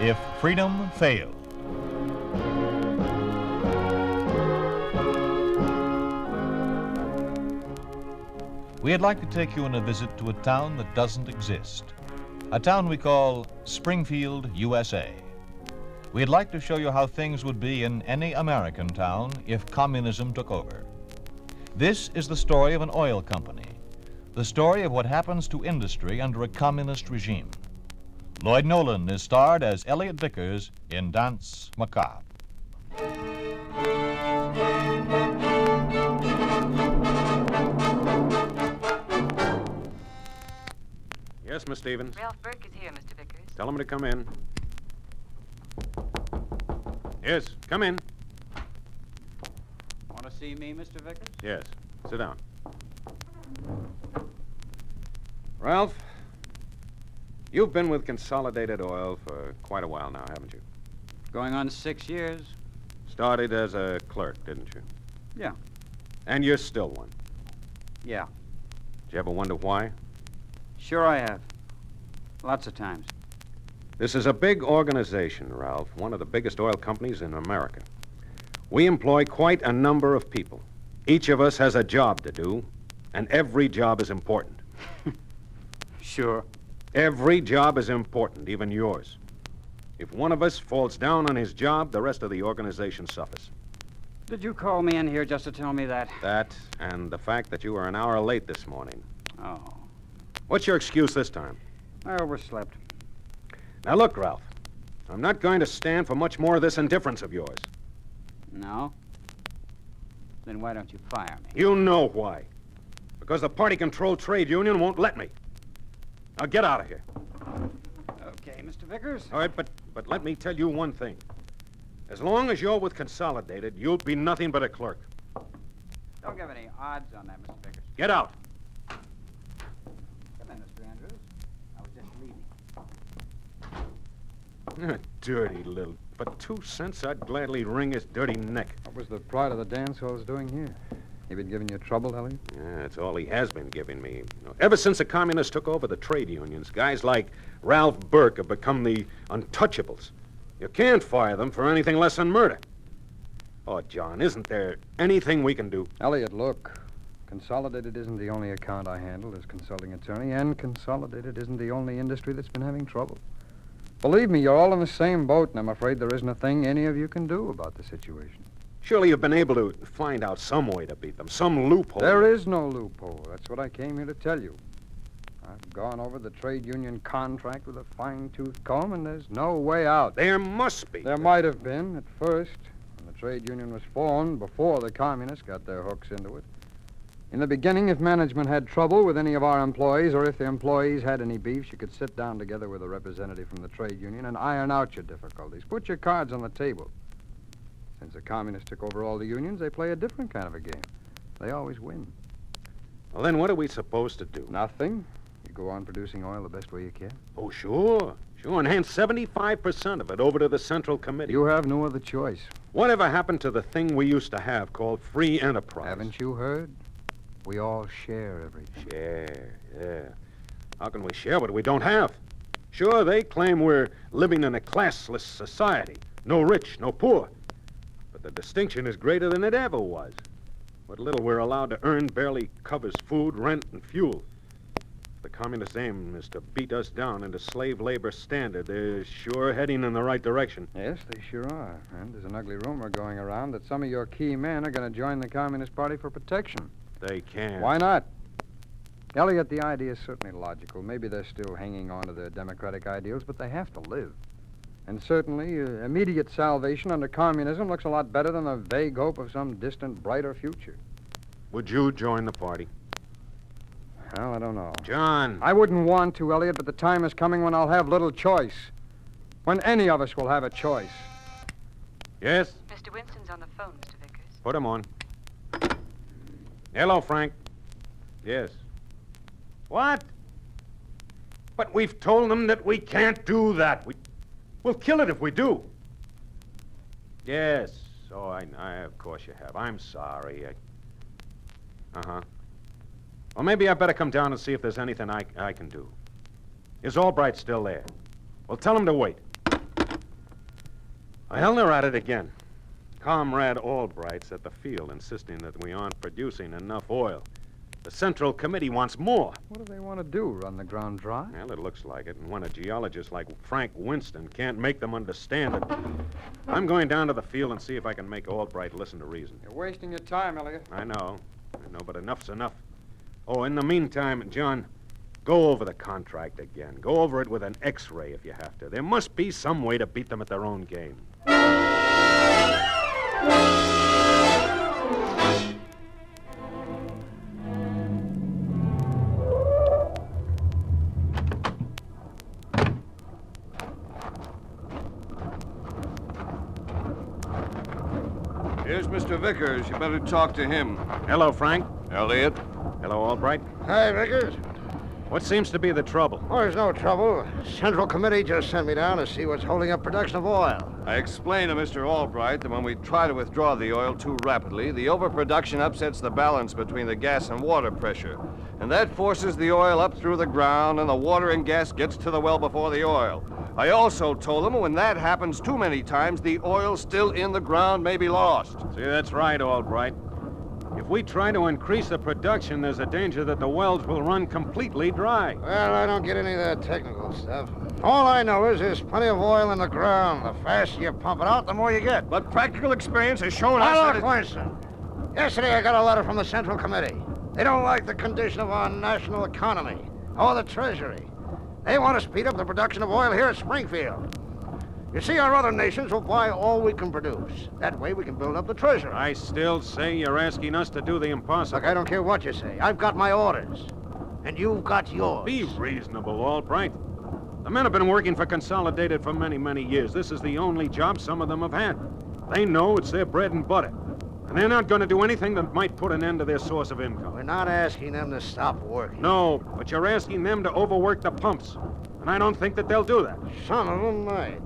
If Freedom Failed. We'd like to take you on a visit to a town that doesn't exist, a town we call Springfield, USA. We'd like to show you how things would be in any American town if communism took over. This is the story of an oil company, the story of what happens to industry under a communist regime. Lloyd Nolan is starred as Elliot Vickers in Danse, Macabre. Yes, Miss Stevens. Ralph Burke is here, Mr. Vickers. Tell him to come in. Yes, come in. Want to see me, Mr. Vickers? Yes, sit down. Ralph, you've been with Consolidated Oil for quite a while now, haven't you? Going on 6 years. Started as a clerk, didn't you? Yeah. And you're still one. Yeah. Did you ever wonder why? Sure I have. Lots of times. This is a big organization, Ralph, one of the biggest oil companies in America. We employ quite a number of people. Each of us has a job to do, and every job is important. Sure. Every job is important, even yours. If one of us falls down on his job, the rest of the organization suffers. Did you call me in here just to tell me that? That and the fact that you were an hour late this morning. Oh. What's your excuse this time? I overslept. Now look, Ralph, I'm not going to stand for much more of this indifference of yours. No? Then why don't you fire me? You know why. Because the party-controlled trade union won't let me. Now get out of here. Okay, Mr. Vickers. All right, but let me tell you one thing. As long as you're with Consolidated, you'll be nothing but a clerk. Don't give any odds on that, Mr. Vickers. Get out. Come in, Mr. Andrews. I was just leaving. Dirty little... For 2 cents, I'd gladly wring his dirty neck. What was the pride of the dance hall's doing here? He been giving you trouble, Elliot? Yeah, that's all he has been giving me. You know, ever since the communists took over the trade unions, guys like Ralph Burke have become the untouchables. You can't fire them for anything less than murder. Oh, John, isn't there anything we can do? Elliot, look. Consolidated isn't the only account I handle as consulting attorney, and Consolidated isn't the only industry that's been having trouble. Believe me, you're all in the same boat, and I'm afraid there isn't a thing any of you can do about the situation. Surely you've been able to find out some way to beat them, some loophole. There is no loophole. That's what I came here to tell you. I've gone over the trade union contract with a fine-tooth comb, and there's no way out. There must be. There might have been at first, when the trade union was formed, before the communists got their hooks into it. In the beginning, if management had trouble with any of our employees, or if the employees had any beefs, you could sit down together with a representative from the trade union and iron out your difficulties. Put your cards on the table. Since the communists took over all the unions, they play a different kind of a game. They always win. Well, then what are we supposed to do? Nothing. You go on producing oil the best way you can. Oh, sure. Sure, and hand 75% of it over to the Central Committee. You have no other choice. Whatever happened to the thing we used to have called free enterprise? Haven't you heard? We all share everything. Share, yeah. How can we share what we don't have? Sure, they claim we're living in a classless society. No rich, no poor. But the distinction is greater than it ever was. What little we're allowed to earn barely covers food, rent, and fuel. If the communist aim is to beat us down into slave labor standard, they're sure heading in the right direction. Yes, they sure are. And there's an ugly rumor going around that some of your key men are going to join the Communist Party for protection. They can. Why not? Elliot, the idea is certainly logical. Maybe they're still hanging on to their democratic ideals, but they have to live. And certainly, immediate salvation under communism looks a lot better than the vague hope of some distant, brighter future. Would you join the party? Well, I don't know. John! I wouldn't want to, Elliot, but the time is coming when I'll have little choice. When any of us will have a choice. Yes? Mr. Winston's on the phone, Mr. Vickers. Put him on. Hello, Frank. Yes. What? But we've told them that we can't do that. We'll kill it if we do. Yes. Oh, I of course you have. I'm sorry. Uh-huh. Well, maybe I better come down and see if there's anything I can do. Is Albright still there? Well, tell him to wait. Well, they're at it again. Comrade Albright's at the field insisting that we aren't producing enough oil. The Central Committee wants more. What do they want to do, run the ground dry? Well, it looks like it, and when a geologist like Frank Winston can't make them understand it, I'm going down to the field and see if I can make Albright listen to reason. You're wasting your time, Elliot. I know, but enough's enough. Oh, in the meantime, John, go over the contract again. Go over it with an X-ray if you have to. There must be some way to beat them at their own game. Here's Mr. Vickers. You better talk to him. Hello, Frank. Elliot? Hello, Albright. Hi, Vickers. What seems to be the trouble? Oh, there's no trouble. Central Committee just sent me down to see what's holding up production of oil. I explained to Mr. Albright that when we try to withdraw the oil too rapidly, the overproduction upsets the balance between the gas and water pressure. And that forces the oil up through the ground, and the water and gas gets to the well before the oil. I also told them when that happens too many times, the oil still in the ground may be lost. See, that's right, Albright. If we try to increase the production, there's a danger that the wells will run completely dry. Well, I don't get any of that technical stuff. All I know is there's plenty of oil in the ground. The faster you pump it out, the more you get. But practical experience has shown us Now, that look, Winston. Yesterday I got a letter from the Central Committee. They don't like the condition of our national economy or the Treasury. They want to speed up the production of oil here at Springfield. You see, our other nations will buy all we can produce. That way we can build up the treasury. I still say you're asking us to do the impossible. Look, I don't care what you say. I've got my orders. And you've got yours. Be reasonable, Albright. The men have been working for Consolidated for many, many years. This is the only job some of them have had. They know it's their bread and butter. And they're not going to do anything that might put an end to their source of income. We're not asking them to stop working. No, but you're asking them to overwork the pumps. And I don't think that they'll do that. Some of them might.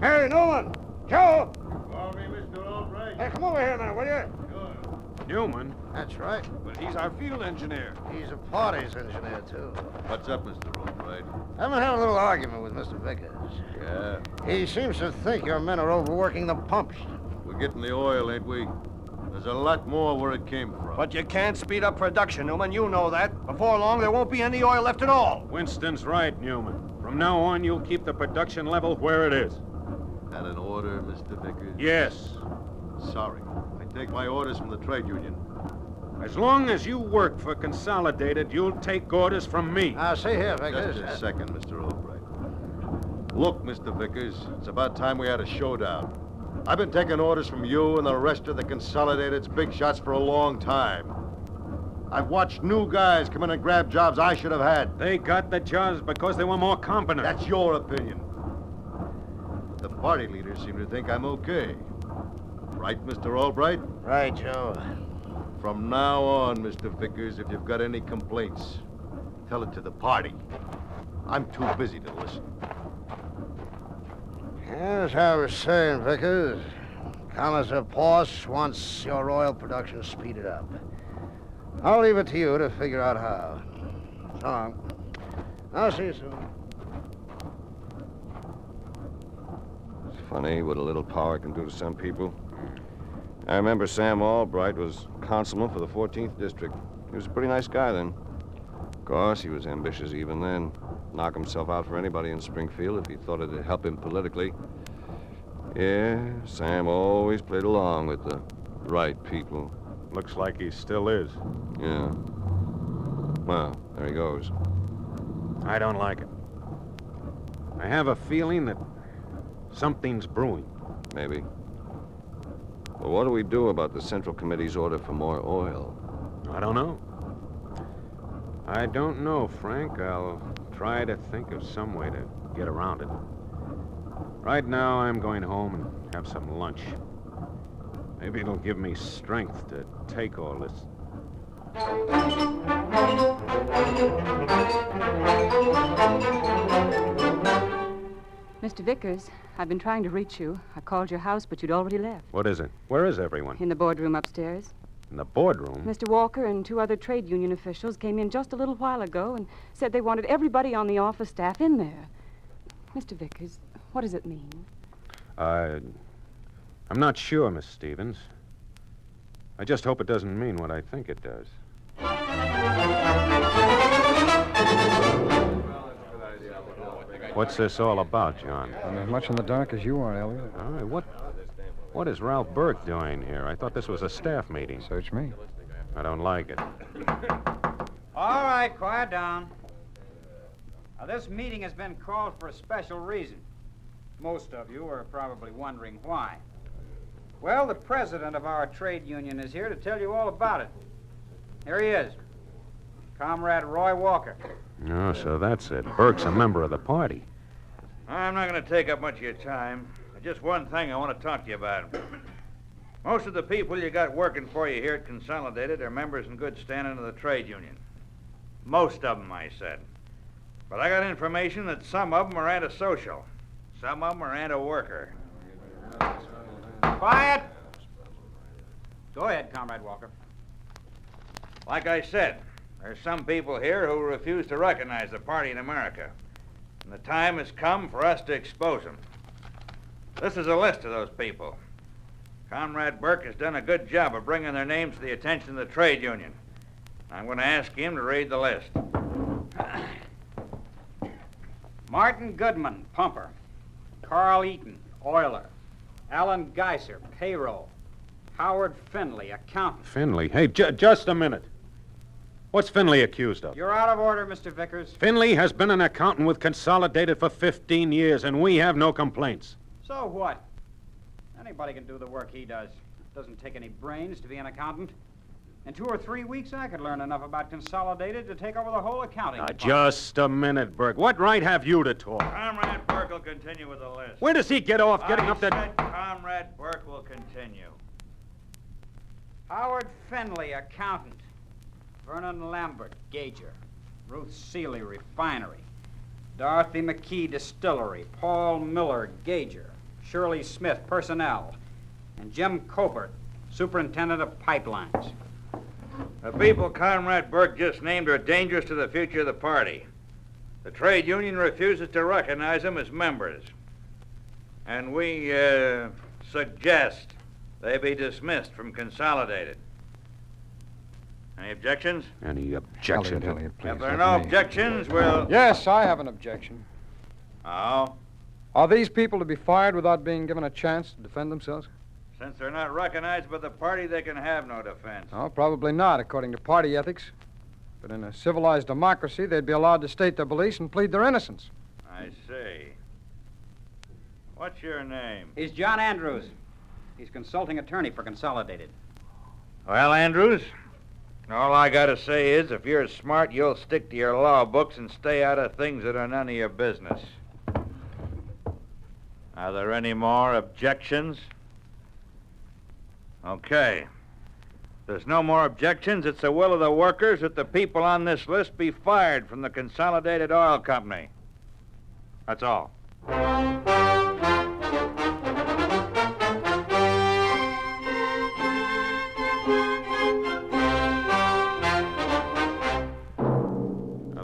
Hey, Nolan! Joe! Call me Mr. Albright. Hey, come over here now, will you? Newman? That's right. But he's our field engineer. He's a parties engineer, too. What's up, Mr. Albright? I haven't had a little argument with Mr. Vickers. Yeah, He seems to think your men are overworking the pumps. we're getting the oil, ain't we? There's a lot more where it came from. But you can't speed up production, Newman. You know that. Before long, there won't be any oil left at all. Winston's right, Newman. From now on, you'll keep the production level where it is. That an order, Mr. Vickers? Yes. Sorry. I take my orders from the trade union. As long as you work for Consolidated, you'll take orders from me. Now, see here, Vickers. Just a second, Mr. Albright. Look, Mr. Vickers, it's about time we had a showdown. I've been taking orders from you and the rest of the Consolidated's big shots for a long time. I've watched new guys come in and grab jobs I should have had. They got the jobs because they were more competent. That's your opinion. The party leaders seem to think I'm okay. Right, Mr. Albright? Right, Joe. From now on, Mr. Vickers, if you've got any complaints, tell it to the party. I'm too busy to listen. As I was saying, Vickers, Commissar Poss wants your oil production speeded up. I'll leave it to you to figure out how. So long. I'll see you soon. It's funny what a little power can do to some people. I remember Sam Albright was councilman for the 14th District. He was a pretty nice guy then. Of course, he was ambitious even then. Knock himself out for anybody in Springfield if he thought it'd help him politically. Yeah, Sam always played along with the right people. Looks like he still is. Yeah. Well, there he goes. I don't like it. I have a feeling that something's brewing. Maybe. Well, what do we do about the Central Committee's order for more oil? I don't know. I don't know, Frank. I'll try to think of some way to get around it. Right now, I'm going home and have some lunch. Maybe it'll give me strength to take all this. Mr. Vickers, I've been trying to reach you. I called your house, but you'd already left. What is it? Where is everyone? In the boardroom upstairs. In the boardroom? Mr. Walker and 2 other trade union officials came in just a little while ago and said they wanted everybody on the office staff in there. Mr. Vickers, what does it mean? I'm not sure, Miss Stevens. I just hope it doesn't mean what I think it does. What's this all about, John? I'm as much in the dark as you are, Elliot. All right, what is Ralph Burke doing here? I thought this was a staff meeting. Search me. I don't like it. All right, quiet down. Now, this meeting has been called for a special reason. Most of you are probably wondering why. Well, the president of our trade union is here to tell you all about it. Here he is, Comrade Roy Walker. Oh, so that's it. Burke's a member of the party. I'm not going to take up much of your time. Just one thing I want to talk to you about. Most of the people you got working for you here at Consolidated are members in good standing of the trade union. Most of them, I said. But I got information that some of them are antisocial. Some of them are anti-worker. Quiet! Go ahead, Comrade Walker. Like I said, there's some people here who refuse to recognize the party in America. And the time has come for us to expose them. This is a list of those people. Comrade Burke has done a good job of bringing their names to the attention of the trade union. I'm going to ask him to read the list. Martin Goodman, pumper. Carl Eaton, oiler. Alan Geiser, payroll. Howard Finley, accountant. Finley? Hey, just a minute. What's Finley accused of? You're out of order, Mr. Vickers. Finley has been an accountant with Consolidated for 15 years, and we have no complaints. So what? Anybody can do the work he does. It doesn't take any brains to be an accountant. In 2 or 3 weeks, I could learn enough about Consolidated to take over the whole accounting department. Just a minute, Burke. What right have you to talk? Comrade Burke will continue with the list. Where does he get off getting up I that... said Comrade Burke will continue. Howard Finley, accountant. Vernon Lambert, gauger. Ruth Seeley, refinery. Dorothy McKee, distillery. Paul Miller, gauger. Shirley Smith, personnel. And Jim Cobert, superintendent of pipelines. The people Comrade Burke just named are dangerous to the future of the party. The trade union refuses to recognize them as members. And we suggest they be dismissed from Consolidated. Any objections? Any objection? Elliot, please. If there are no objections, we'll... Yes, I have an objection. Oh? Are these people to be fired without being given a chance to defend themselves? Since they're not recognized by the party, they can have no defense. Oh, probably not, according to party ethics. But in a civilized democracy, they'd be allowed to state their beliefs and plead their innocence. I see. What's your name? He's John Andrews. He's consulting attorney for Consolidated. Well, Andrews, all I gotta say is if you're smart, you'll stick to your law books and stay out of things that are none of your business. Are there any more objections? Okay. There's no more objections. It's the will of the workers that the people on this list be fired from the Consolidated Oil Company. That's all.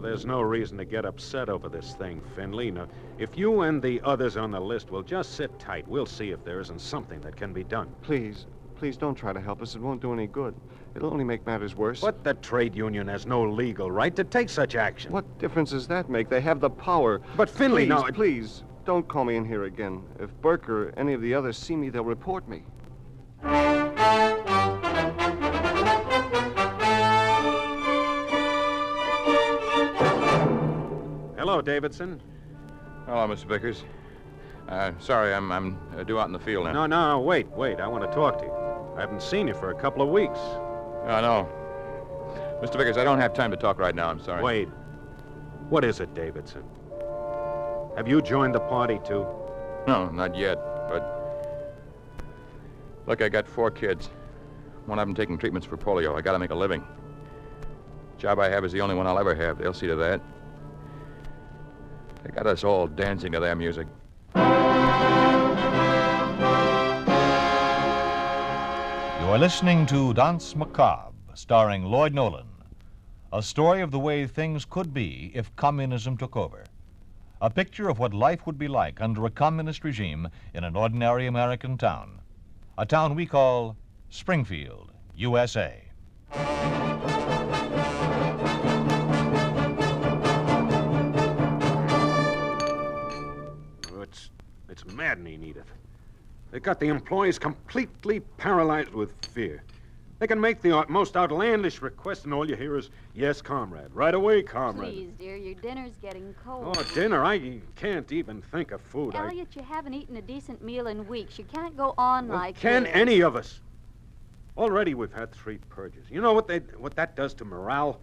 There's no reason to get upset over this thing, Finley. Now, if you and the others on the list will just sit tight, we'll see if there isn't something that can be done. Please don't try to help us. It won't do any good. It'll only make matters worse. But the trade union has no legal right to take such action. What difference does that make? They have the power. But Finley, Please, don't call me in here again. If Burke or any of the others see me, they'll report me. Hello, Davidson. Hello, Mr. Vickers. Sorry, I'm due out in the field now. No, wait. I want to talk to you. I haven't seen you for a couple of weeks. I know. Mr. Vickers, I don't have time to talk right now. I'm sorry. Wait. What is it, Davidson? Have you joined the party, too? No, not yet, but... Look, I got 4 kids. One of them taking treatments for polio. I gotta make a living. Job I have is the only one I'll ever have. They'll see to that. They got us all dancing to their music. You are listening to Danse Macabre, starring Lloyd Nolan. A story of the way things could be if communism took over. A picture of what life would be like under a communist regime in an ordinary American town. a town we call Springfield, USA. It's maddening, Edith. They got the employees completely paralyzed with fear. They can make the most outlandish request, and all you hear is, yes, comrade. Right away, comrade. Please, dear, your dinner's getting cold. Oh, dinner? I can't even think of food. Elliot, you haven't eaten a decent meal in weeks. You can't go on like Can this. any of us? Already we've had 3 purges. You know what that does to morale?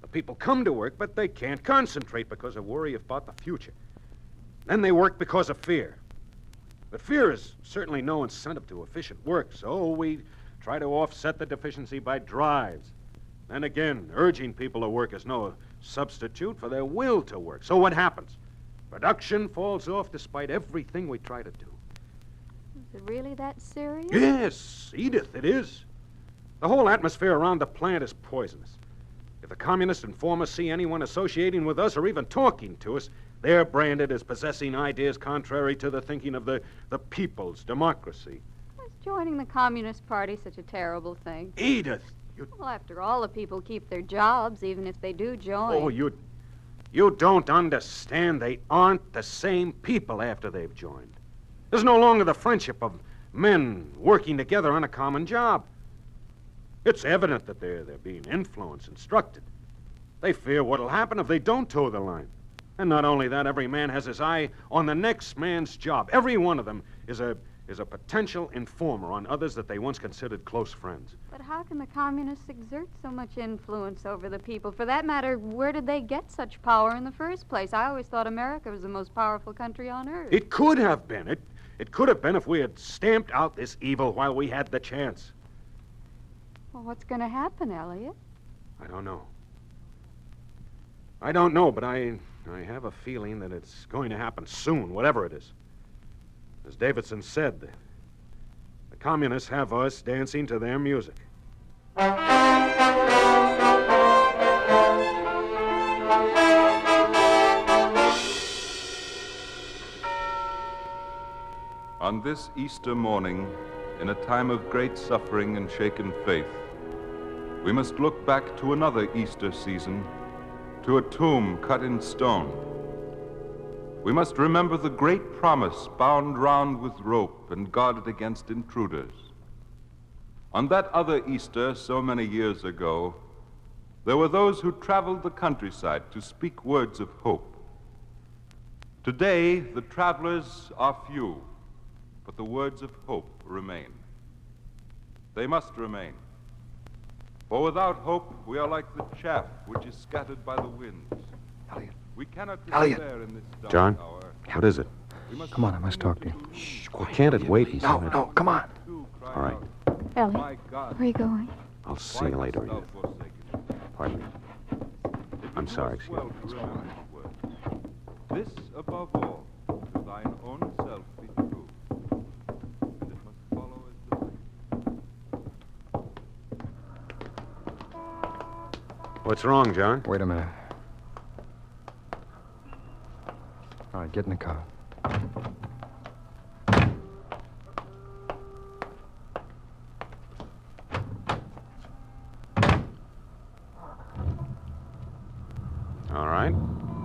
The people come to work, but they can't concentrate because of worry about the future. Then they work because of fear. But fear is certainly no incentive to efficient work, so we try to offset the deficiency by drives. Then again, urging people to work is no substitute for their will to work. So what happens? Production falls off despite everything we try to do. Is it really that serious? Yes, Edith, it is. The whole atmosphere around the plant is poisonous. If the communists inform us see anyone associating with us or even talking to us, they're branded as possessing ideas contrary to the thinking of the people's democracy. Is joining the Communist Party such a terrible thing? Edith, Well, after all, the people keep their jobs, even if they do join. Oh, you don't understand. They aren't the same people after they've joined. There's no longer the friendship of men working together on a common job. It's evident that they're being influenced, instructed. They fear what'll happen if they don't toe the line. And not only that, every man has his eye on the next man's job. Every one of them is a potential informer on others that they once considered close friends. But how can the communists exert so much influence over the people? For that matter, where did they get such power in the first place? I always thought America was the most powerful country on earth. It could have been. It could have been if we had stamped out this evil while we had the chance. Well, what's going to happen, Elliot? I don't know, but I have a feeling that it's going to happen soon, whatever it is. As Davidson said, the communists have us dancing to their music. On this Easter morning, in a time of great suffering and shaken faith, we must look back to another Easter season, to a tomb cut in stone. We must remember the great promise bound round with rope and guarded against intruders. On that other Easter so many years ago, there were those who traveled the countryside to speak words of hope. Today, the travelers are few, but the words of hope remain. They must remain. For without hope, we are like the chaff which is scattered by the winds. Elliot. We cannot Elliot. despair in this dark John? hour. What is it? Come on, I must talk to you. Shh, well, can't it wait until... No, come on. All right. Elliot, My God, where are you going? I'll see you later, why Edith. hast thou forsaken me? Pardon me. I'm sorry, excuse Well me. to remember these words. This above all, to thine own self be true, and it must follow as the wind. What's wrong, John? Wait a minute. All right, get in the car. All right.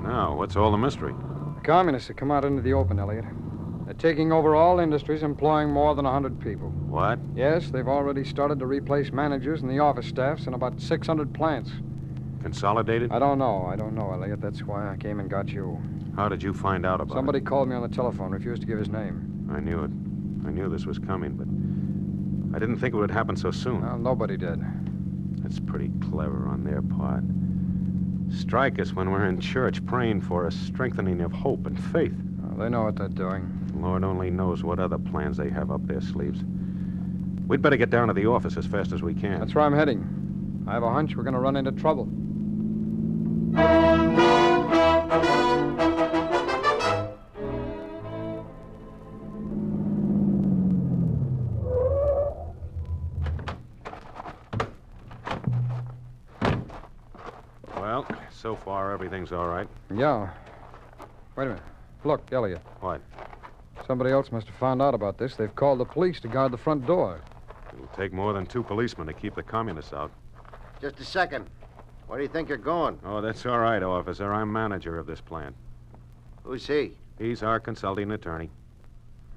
Now, what's all the mystery? The communists have come out into the open, Elliot. They're taking over all industries, employing more than 100 people. What? Yes, they've already started to replace managers and the office staffs in about 600 plants. Consolidated? I don't know, Elliot. That's why I came and got you. How did you find out about Somebody called me on the telephone, refused to give his name. it? I knew it. I knew this was coming, but I didn't think it would happen so soon. Well, nobody did. That's pretty clever on their part. Strike us when we're in church praying for a strengthening of hope and faith. Well, they know what they're doing. Lord only knows what other plans they have up their sleeves. We'd better get down to the office as fast as we can. That's where I'm heading. I have a hunch we're going to run into trouble. Well, so far everything's all right. Yeah. Wait a minute. Look, Elliot. What? Somebody else must have found out about this. They've called the police to guard the front door. It'll take more than 2 policemen to keep the communists out. Just a second. Where do you think you're going? Oh, that's all right, officer. I'm manager of this plant. Who's he? He's our consulting attorney.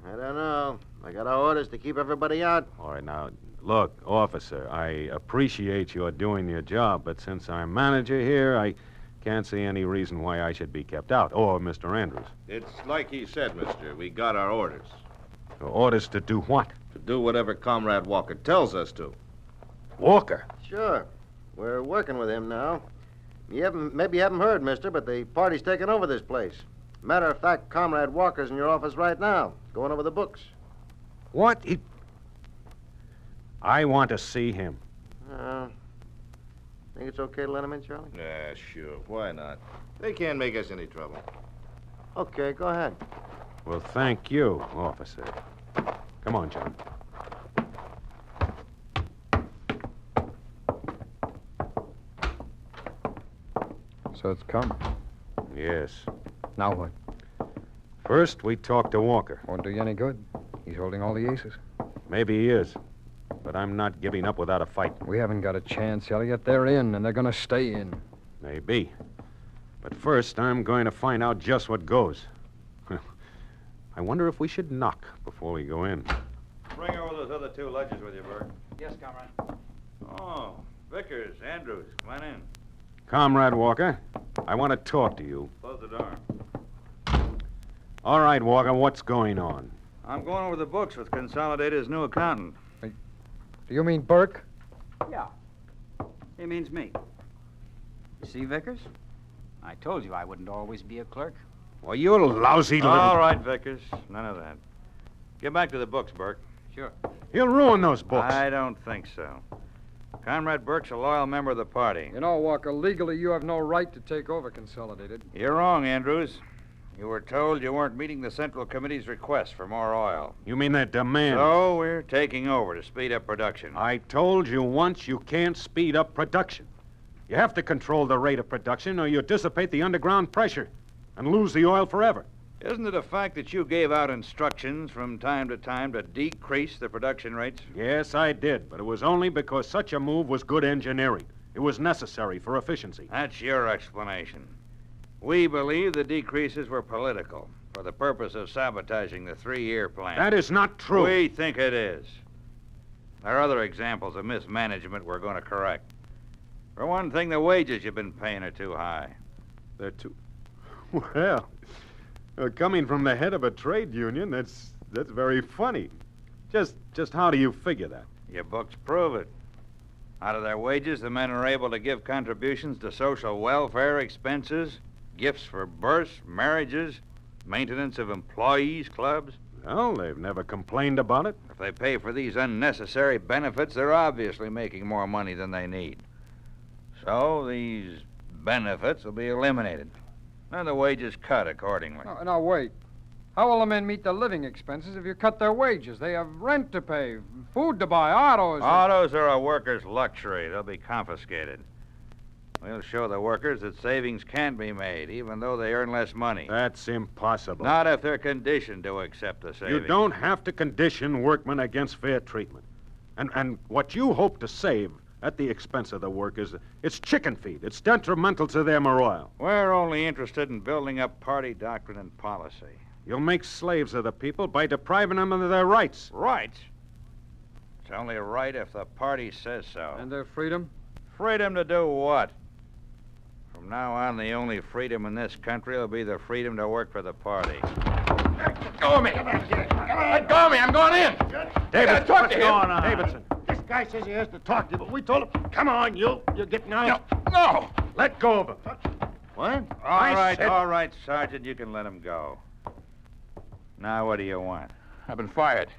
I don't know. I got our orders to keep everybody out. All right, now, look, officer, I appreciate your doing your job, but since I'm manager here, I can't see any reason why I should be kept out, or Mr. Andrews. It's like he said, mister. We got our orders. Orders to do what? To do whatever Comrade Walker tells us to. Walker? Sure. We're working with him now. Maybe you haven't heard, mister, but the party's taken over this place. Matter of fact, Comrade Walker's in your office right now, going over the books. What? I want to see him. Think it's okay to let him in, Charlie? Yeah, sure. Why not? They can't make us any trouble. Okay, go ahead. Well, thank you, officer. Come on, John. So it's come. Yes. Now what? First, we talk to Walker. Won't do you any good. He's holding all the aces. Maybe he is. But I'm not giving up without a fight. We haven't got a chance, Elliot. They're in, and they're going to stay in. Maybe. But first, I'm going to find out just what goes. I wonder if we should knock before we go in. Bring over those other 2 ledgers with you, Burr. Yes, Comrade. Oh, Vickers, Andrews, come on in. Comrade Walker, I want to talk to you. Close the door. All right, Walker, what's going on? I'm going over the books with Consolidated's new accountant. Do you mean Burke? Yeah. He means me. You see, Vickers? I told you I wouldn't always be a clerk. Well, you lousy little... All right, Vickers. None of that. Get back to the books, Burke. Sure. He'll ruin those books. I don't think so. Comrade Burke's a loyal member of the party. You know, Walker, legally you have no right to take over Consolidated. You're wrong, Andrews. You were told you weren't meeting the Central Committee's request for more oil. You mean their demand? So we're taking over to speed up production. I told you once you can't speed up production. You have to control the rate of production or you dissipate the underground pressure and lose the oil forever. Isn't it a fact that you gave out instructions from time to time to decrease the production rates? Yes, I did, but it was only because such a move was good engineering. It was necessary for efficiency. That's your explanation. We believe the decreases were political, for the purpose of sabotaging the 3-year plan. That is not true. We think it is. There are other examples of mismanagement we're going to correct. For one thing, the wages you've been paying are too high. They're too... Well, coming from the head of a trade union, that's very funny. Just how do you figure that? Your books prove it. Out of their wages, the men are able to give contributions to social welfare expenses, gifts for births, marriages, maintenance of employees' clubs. Well, they've never complained about it. If they pay for these unnecessary benefits, they're obviously making more money than they need. So these benefits will be eliminated, and the wages cut accordingly. Now, wait. How will the men meet the living expenses if you cut their wages? They have rent to pay, food to buy, autos... Autos are a worker's luxury. They'll be confiscated. We'll show the workers that savings can be made, even though they earn less money. That's impossible. Not if they're conditioned to accept the savings. You don't have to condition workmen against fair treatment. And what you hope to save at the expense of the workers, it's chicken feed. It's detrimental to their morale. We're only interested in building up party doctrine and policy. You'll make slaves of the people by depriving them of their rights. Rights? It's only a right if the party says so. And their freedom? Freedom to do what? From now on, the only freedom in this country will be the freedom to work for the party. Let go of me! Let go of me! I'm going in! David, talk to him. going on? Davidson. This guy says he has to talk to you, but we told him, come on, you're getting out. No! Let go of him. What? All right, Sergeant, you can let him go. Now, what do you want? I've been fired.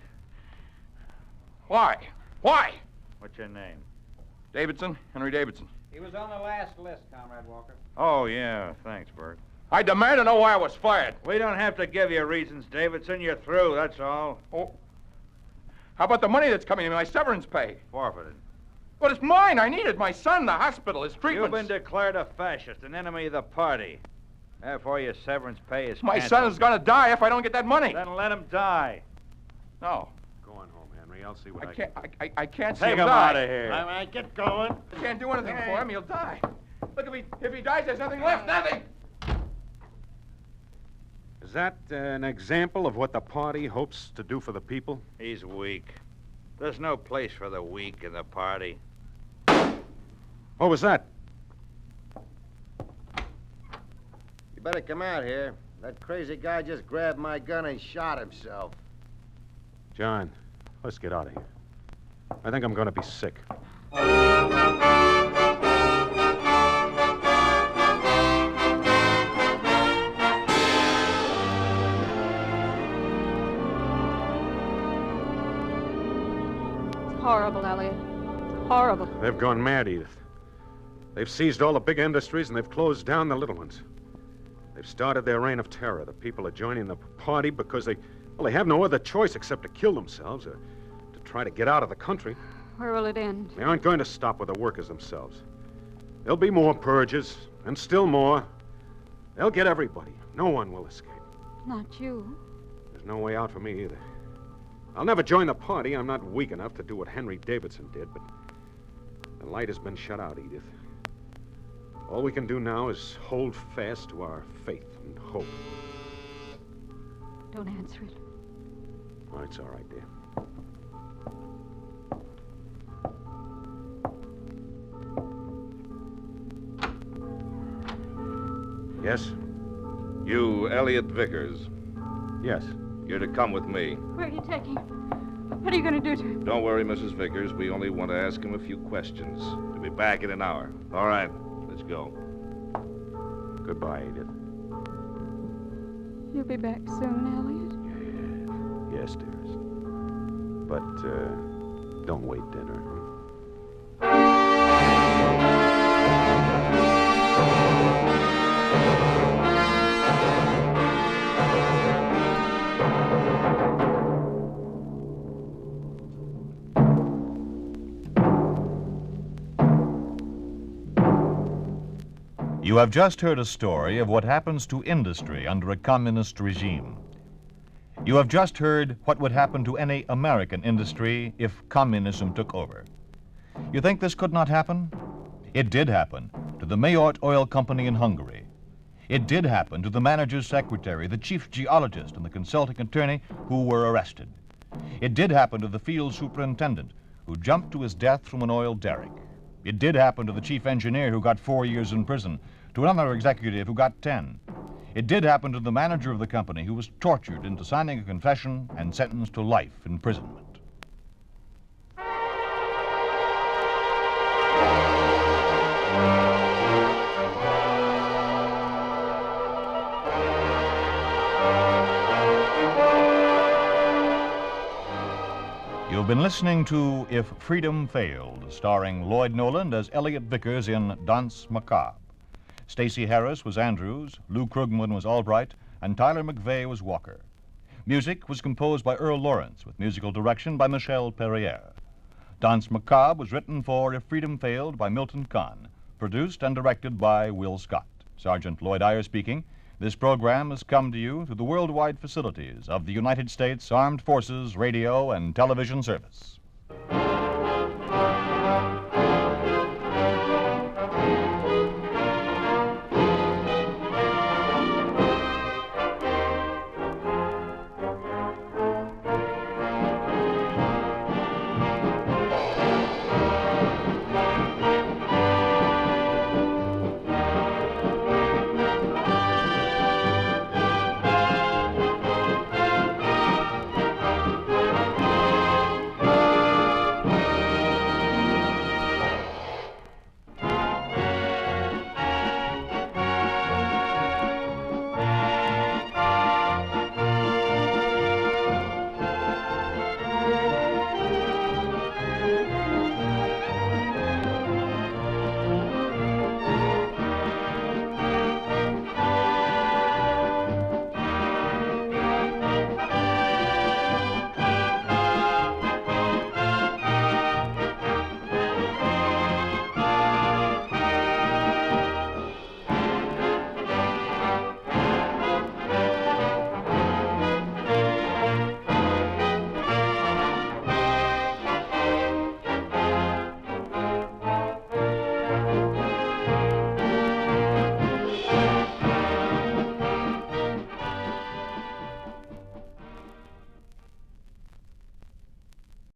Why? Why? What's your name? Davidson, Henry Davidson. He was on the last list, Comrade Walker. Oh, yeah. Thanks, Bert. I demand to know why I was fired. We don't have to give you reasons, Davidson. You're through, that's all. Oh. How about the money that's coming in, my severance pay? Forfeited. But it's mine. I need it. My son, the hospital, his treatment. You've been declared a fascist, an enemy of the party. Therefore, your severance pay is My canceled. son is going to die if I don't get that money. Then let him die. No. Go on home, Henry. I'll see what I I can't. can. I can't see Take him him die. out of here. All right, get going. I can't do anything for him. He'll die. Look, if he dies, there's nothing left. Nothing. Is that an example of what the party hopes to do for the people? He's weak. There's no place for the weak in the party. What was that? You better come out here. That crazy guy just grabbed my gun and shot himself. John, let's get out of here. I think I'm going to be sick. It's horrible, Elliot. It's horrible. They've gone mad, Edith. They've seized all the big industries and they've closed down the little ones. They've started their reign of terror. The people are joining the party because they have no other choice except to kill themselves or to try to get out of the country. Where will it end? They aren't going to stop with the workers themselves. There'll be more purges, and still more. They'll get everybody. No one will escape. Not you. There's no way out for me either. I'll never join the party. I'm not weak enough to do what Henry Davidson did, but the light has been shut out, Edith. All we can do now is hold fast to our faith and hope. Don't answer it. Oh, it's all right, dear. Yes? You, Elliot Vickers. Yes. You're to come with me. Where are you taking him? What are you going to do to him? Don't worry, Mrs. Vickers. We only want to ask him a few questions. We'll be back in an hour. All right, let's go. Goodbye, Edith. You'll be back soon, Elliot? Yes, dearest. But, don't wait dinner. You have just heard a story of what happens to industry under a communist regime. You have just heard what would happen to any American industry if communism took over. You think this could not happen? It did happen to the Mayort Oil Company in Hungary. It did happen to the manager's secretary, the chief geologist, and the consulting attorney who were arrested. It did happen to the field superintendent who jumped to his death from an oil derrick. It did happen to the chief engineer who got 4 years in prison, to another executive who got 10. It did happen to the manager of the company who was tortured into signing a confession and sentenced to life imprisonment. You've been listening to If Freedom Failed, starring Lloyd Nolan as Elliot Vickers in Danse, Macabre. Stacey Harris was Andrews, Lou Krugman was Albright, and Tyler McVeigh was Walker. Music was composed by Earl Lawrence, with musical direction by Michel Perrier. Danse Macabre was written for If Freedom Failed by Milton Kahn, produced and directed by Will Scott. Sergeant Lloyd Iyer speaking. This program has come to you through the worldwide facilities of the United States Armed Forces Radio and Television Service.